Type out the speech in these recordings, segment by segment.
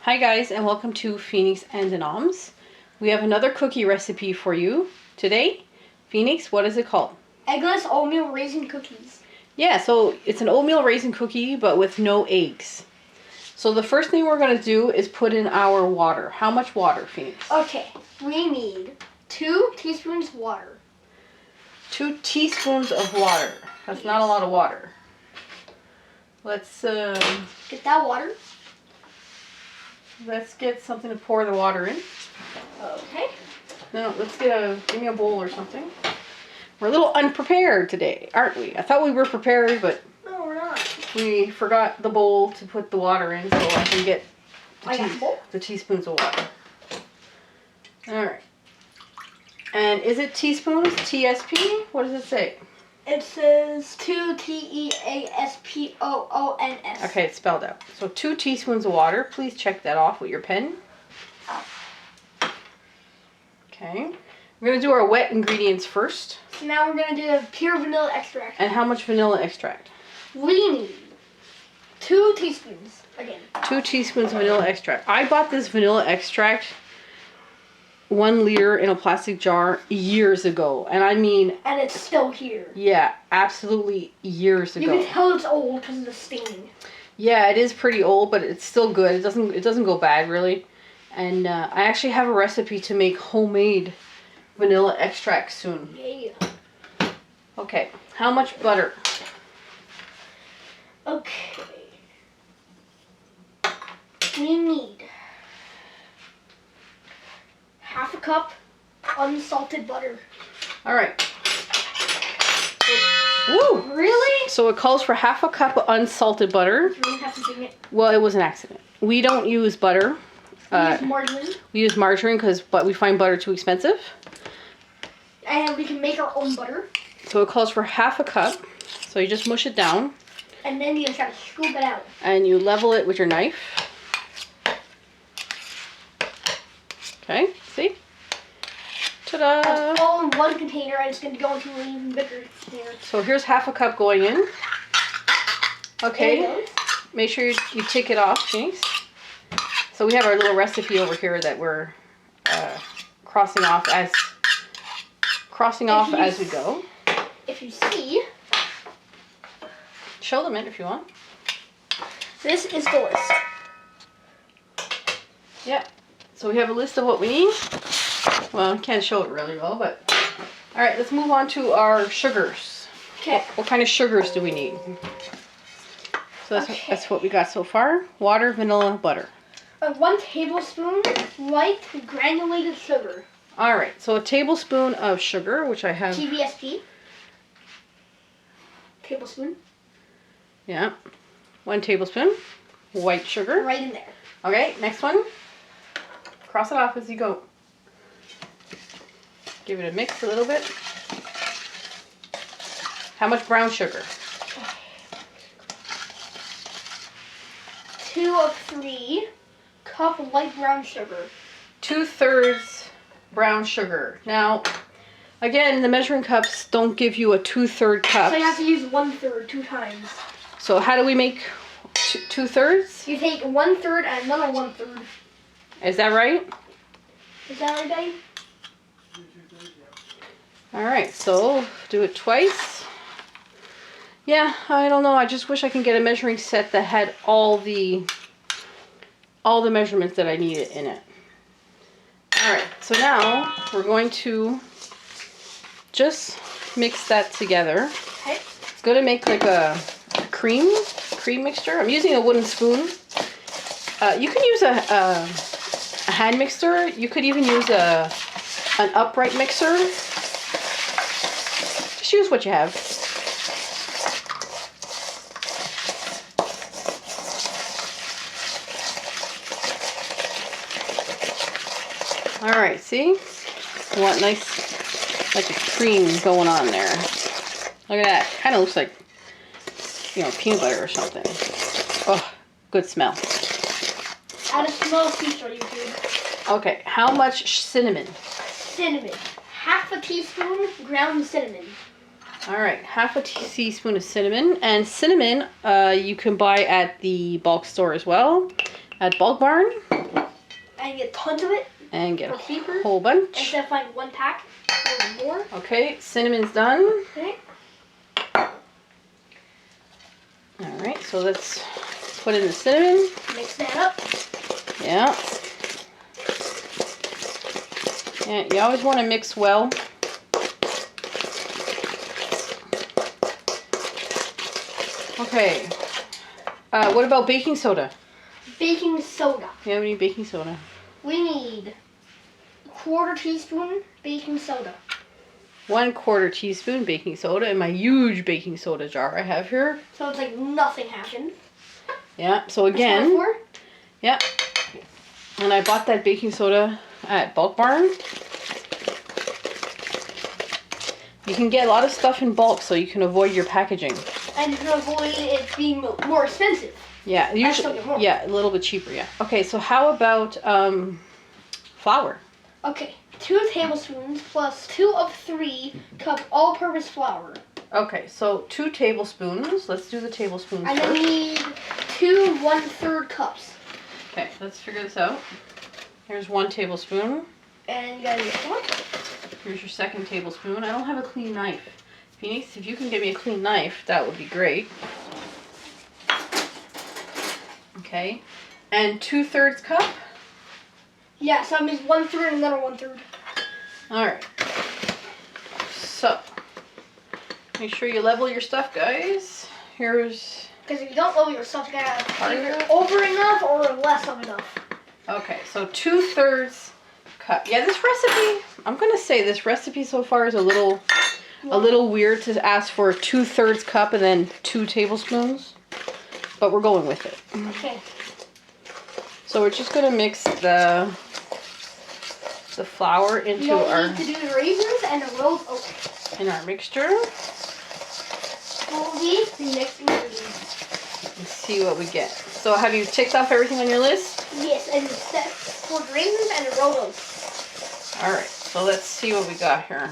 Hi guys, and welcome to Phoenix and the Noms. We have another cookie recipe for you today. Phoenix, what is it called? Eggless oatmeal raisin cookies. Yeah, so it's an oatmeal raisin cookie, but with no eggs. So the first thing we're going to do is put in our water. How much water, Phoenix? Okay, we need 2 teaspoons water. 2 teaspoons of water. That's not a lot of water. Let's get that water. Let's get something to pour the water in. Okay. No, give me a bowl or something. We're a little unprepared today, aren't we? I thought we were prepared, but no, we're not. We forgot the bowl to put the water in, so I can get the teaspoons of water. All right. And is it teaspoons? TSP? What does it say? It says 2 TEASPOONS. Okay, it's spelled out. So 2 teaspoons of water. Please check that off with your pen. Okay. We're going to do our wet ingredients first. So now we're going to do the pure vanilla extract. And how much vanilla extract? We need 2 teaspoons again. 2 teaspoons of vanilla extract. I bought this vanilla extract 1 liter in a plastic jar years ago, and I mean, and it's still here. Yeah, absolutely years ago. You can tell it's old because of the stain. Yeah, it is pretty old, but it's still good. It doesn't go bad really. And I actually have a recipe to make homemade vanilla extract soon. Yeah. Okay, how much butter? Okay. We need 1/2 cup unsalted butter. All right. Woo! Really? So it calls for 1/2 cup of unsalted butter. You really have to sing it. Well, it was an accident. We don't use butter. We use margarine. We use margarine but we find butter too expensive. And we can make our own butter. So it calls for 1/2 cup. So you just mush it down. And then you just gotta scoop it out. And you level it with your knife. Okay, see? Ta-da! That's all in one container, and it's going to go into an even bigger container. So here's 1/2 cup going in. Okay, make sure you take it off, Phoenix. So we have our little recipe over here that we're crossing off as we go. If you see, show them it if you want. This is the list. Yeah. So we have a list of what we need. Well, I can't show it really well, but all right. Let's move on to our sugars. Okay. What kind of sugars do we need? So that's what we got so far. Water, vanilla, butter. 1 tablespoon light granulated sugar. All right. So a tablespoon of sugar, which I have. TVSP. Tablespoon. Yeah. 1 tablespoon. White sugar. Right in there. Okay. Next one. Cross it off as you go. Give it a mix a little bit. How much brown sugar? 2 of 3 cup light brown sugar. 2/3 brown sugar. Now, again, the measuring cups don't give you a 2/3 cup. So you have to use 1/3 2 times. So how do we make 2/3? You take 1/3 and another 1/3. Is that right? Is that right, Daddy? All right, so do it twice. Yeah, I don't know. I just wish I could get a measuring set that had all the measurements that I needed in it. All right, so now we're going to just mix that together. Okay. It's going to make like a cream mixture. I'm using a wooden spoon. You can use a hand mixer. You could even use an upright mixer. Just use what you have. All right, see? You want nice, like a cream going on there. Look at that. Kind of looks like, peanut butter or something. Oh, good smell. Add a small piece on YouTube. Okay, how much cinnamon? Cinnamon. 1/2 teaspoon ground cinnamon. All right, 1/2 teaspoon of cinnamon. And cinnamon, you can buy at the bulk store as well. at Bulk Barn. And get tons of it. And get For a cheaper. whole bunch. Instead of finding one pack, a little more. Okay, cinnamon's done. Okay. Alright, so let's put in the cinnamon. Mix that up. Yeah. Yeah, you always want to mix well. Okay. What about baking soda? Baking soda. Yeah, we need baking soda. We need a 1/4 teaspoon baking soda. 1/4 teaspoon baking soda in my huge baking soda jar I have here. So it's like nothing happened. Yeah, so again, That's what yeah. And I bought that baking soda at Bulk Barn. You can get a lot of stuff in bulk so you can avoid your packaging. and you can avoid it being more expensive. Yeah, usually, yeah, a little bit cheaper, yeah. Okay, so how about flour? Okay, 2 tablespoons plus 2 of 3 cup all-purpose flour. Okay, so 2 tablespoons. Let's do the tablespoons And first. then we need 2 1/3 cups. Okay, let's figure this out. Here's 1 tablespoon. And you gotta get one. Here's your 2nd tablespoon. I don't have a clean knife. Phoenix, if you can give me a clean knife, that would be great. Okay, and 2/3 cup. Yeah, so that means 1/3 and another 1/3. All right. So, make sure you level your stuff, guys. Here's. Because if you don't level your stuff, you gotta Part of either it. over enough or less of enough. Okay, so 2/3 cup. Yeah, this recipe. I'm gonna say this recipe so far is a little weird to ask for a 2/3 cup and then 2 tablespoons, but we're going with it. Okay. So we're just gonna mix the flour into You don't our need to do the raisins and the rolled oats. in our mixture Slowly the next ingredients. and see what we get. So have you ticked off everything on your list? Yes, and set for the raisins and the rolled oats. All right. So let's see what we got here.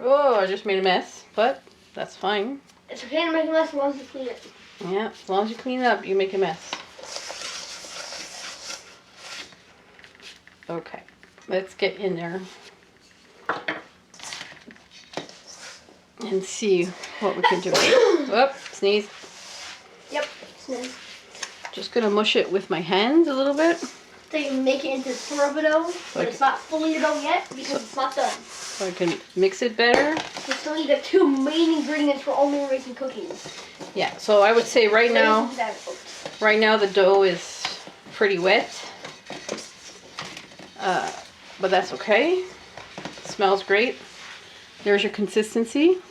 Oh, I just made a mess, but that's fine. It's okay to make a mess as long as you clean it. Yeah, as long as you clean it up, you make a mess. Okay, let's get in there and see what we can do. Whoop, sneeze. Yep. Sneeze. Just gonna mush it with my hands a little bit So you can make it into syrup dough, but Okay. it's not fully dough yet because it's not done. so I can mix it better. We still need the 2 main ingredients for oatmeal raisin cookies. Yeah, so I would say right now Raisins and oats. the dough is pretty wet. But that's okay. It smells great. There's your consistency.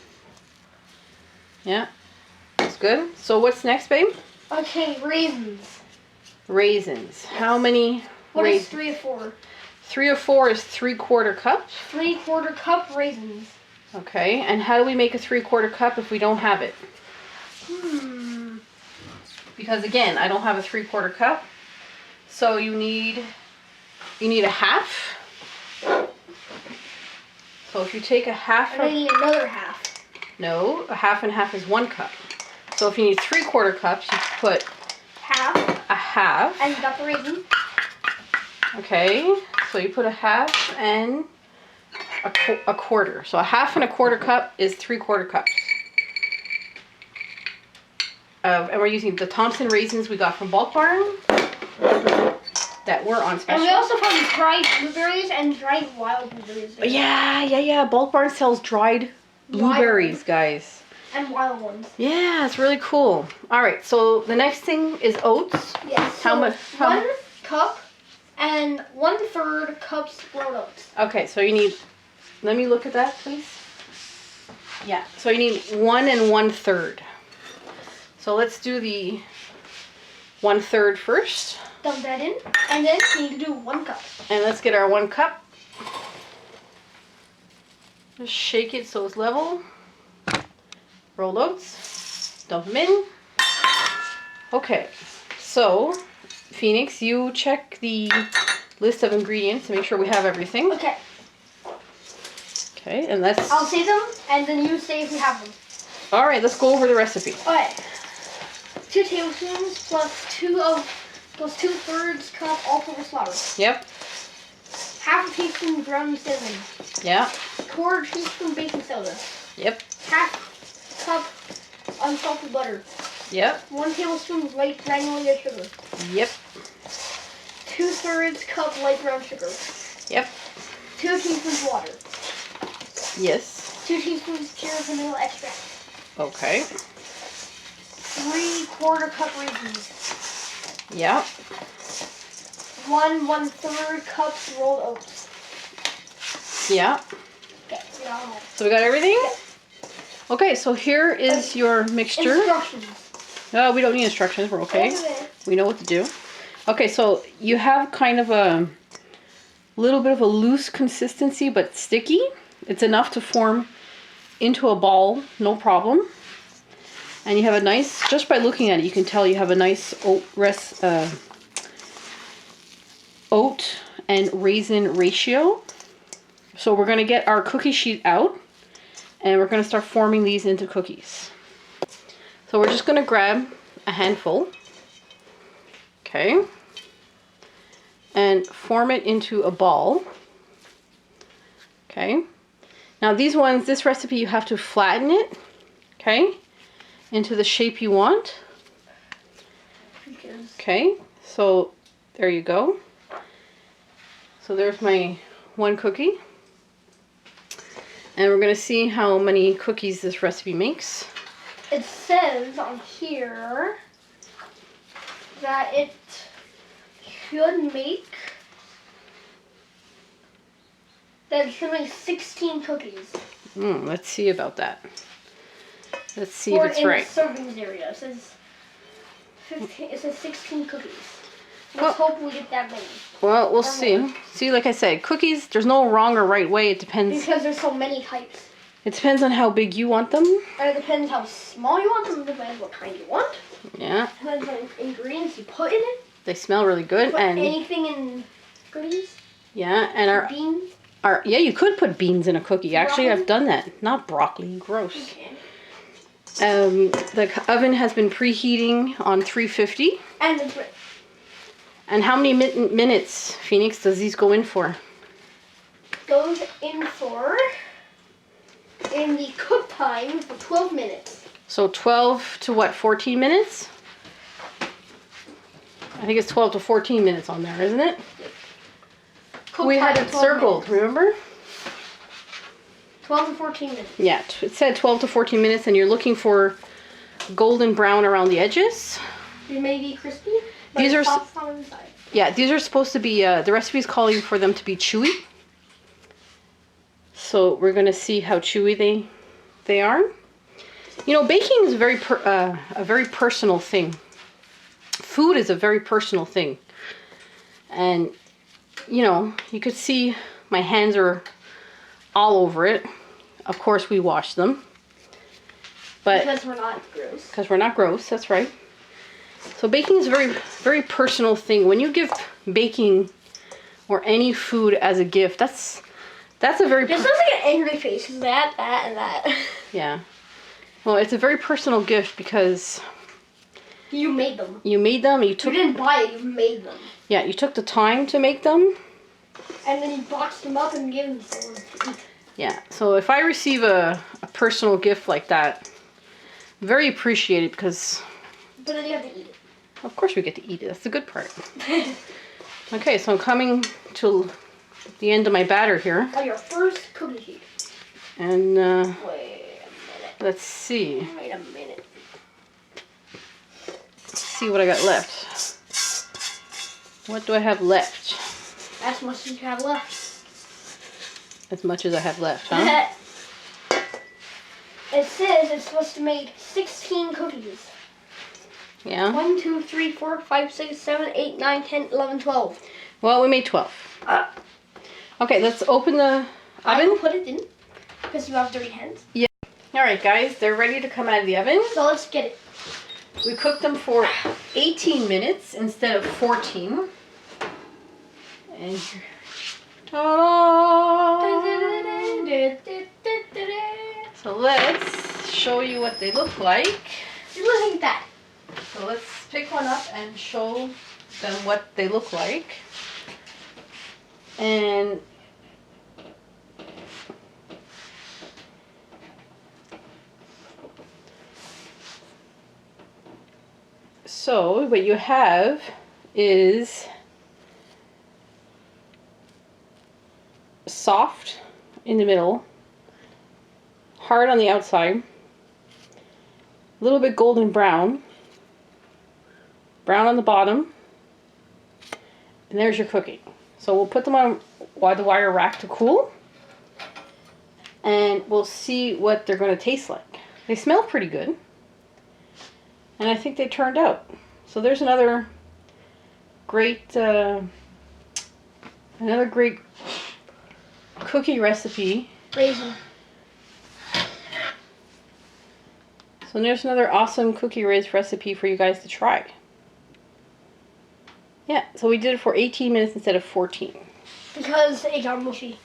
Yeah, that's good. So what's next, babe? Okay, raisins. Raisins. How many What is raisins? 3 or 4? 3 or 4 is 3/4 cups. 3/4 cup raisins. Okay, and how do we make a 3/4 cup if we don't have it? Because again, I don't have a 3/4 cup. So you need a half. So if you take a half And I of, need another half. no, a half and half is 1 cup. So if you need 3/4 cups, you put Half. a half. And you got the raisin. Okay, so you put a half and a quarter. So a half and a quarter cup is 3/4 cups. And we're using the Thompson raisins we got from Bulk Barn that were on And special. we also found dried blueberries and dried wild blueberries. there. Yeah. Bulk Barn sells dried blueberries, Wild. guys. And wild ones. Yeah, it's really cool. All right, so the next thing is oats. Yes. How so much- 1 cup and 1/3 cups rolled oats. Okay, so you need, let me look at that, please. Yeah, so you need 1 and 1/3. So let's do the 1/3 first. Dump that in. And then you need to do 1 cup. And let's get our 1 cup. Just shake it so it's level. Rolled oats. Dump them in. Okay, so Phoenix, you check the list of ingredients to make sure we have everything. Okay. Okay, and let's. I'll say them and then you say if we have them. All right, let's go over the recipe. Okay. 2 tablespoons plus 2 of plus 2/3 cup all-purpose flour. Yep. Half a teaspoon ground cinnamon. Yeah. 1/4 teaspoon baking soda. Yep. Half cup unsalted butter. Yep. 1 tablespoon light granulated sugar. Yep. 2/3 cup light brown sugar. Yep. 2 teaspoons water. Yes. 2 teaspoons pure vanilla extract. Okay. 3/4 cup raisins. Yep. 1/3 cup rolled oats. Yeah. Okay, we got them all. So we got everything? Yeah. Okay, so here is your mixture. Instructions. Oh, we don't need instructions. We're okay. We know what to do. Okay, so you have kind of a little bit of a loose consistency, but sticky. It's enough to form into a ball, no problem. And you have a nice, just by looking at it, you can tell you have a nice oat and raisin ratio. So we're going to get our cookie sheet out and we're going to start forming these into cookies. So we're just going to grab a handful, okay, and form it into a ball, okay. Now these ones, this recipe, you have to flatten it, okay, into the shape you want. Okay, so there you go. So there's my one cookie. And we're going to see how many cookies this recipe makes. It says on here that it should make 16 cookies. Let's see about that. Let's see if it's right. For in the servings area, it says 15. It says 16 cookies. Let's hope we get that many. Well, we'll see. See, like I said, cookies, there's no wrong or right way. It depends. Because there's so many types. It depends on how big you want them. And it depends how small you want them. It depends what kind you want. Yeah. It depends on the ingredients you put in it. They smell really good. Put and anything in cookies. Yeah, and beans. Yeah, you could put beans in a cookie. Actually, Broccoli? I've done that. Not broccoli. Gross. Okay. The oven has been preheating on 350. And it's And how many minutes, Phoenix, does these go in for? goes in for, in the cook time, for 12 minutes. So 12 to what, 14 minutes? I think it's 12 to 14 minutes on there, isn't it? Cook We had time, it 12 circled, minutes. remember? 12 to 14 minutes. Yeah, it said 12 to 14 minutes, and you're looking for golden brown around the edges. They may be crispy, but These are soft on the inside. Yeah, these are supposed to be, the recipe's calling for them to be chewy. So we're going to see how chewy they are. You know, baking is a very personal thing. Food is a very personal thing. And, you know, you could see my hands are all over it. Of course, we wash them. But Because we're not gross. Because we're not gross, that's right. So baking is a very, very personal thing. When you give baking or any food as a gift, that's a very... This looks like an angry face. That, and that. Yeah. Well, it's a very personal gift because... You made them. You made them. You didn't buy it, you made them. Yeah, you took the time to make them. And then you boxed them up and gave them to someone to eat. Yeah, so if I receive a personal gift like that, very appreciated because... But then you have to eat it. Of course we get to eat it. That's the good part. Okay, so I'm coming to the end of my batter here. Oh, your first cookie sheet. And Wait a minute. let's see. Wait a minute. Let's see what I got left. What do I have left? As much as you have left. As much as I have left, huh? It says it's supposed to make 16 cookies. Yeah. 1, 2, 3, 4, 5, 6, 7, 8, 9, 10, 11, 12. Well, we made 12. Okay, let's open the I oven. will put it in because you have dirty hands. Yeah. All right, guys, they're ready to come out of the oven. So let's get it. We cooked them for 18 minutes instead of 14. And ta-da! So let's show you what they look like. Look at that. So let's pick one up and show than what they look like. And so what you have is soft in the middle, hard on the outside, a little bit golden brown, brown on the bottom, and there's your cookie. So we'll put them on the wire rack to cool, and we'll see what they're going to taste like. They smell pretty good, and I think they turned out. So there's another great cookie recipe. Raisin. So there's another awesome cookie recipe for you guys to try. Yeah, so we did it for 18 minutes instead of 14. Because it got mushy.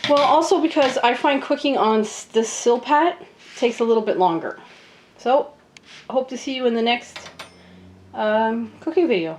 Well, also because I find cooking on the Silpat takes a little bit longer. So, I hope to see you in the next cooking video.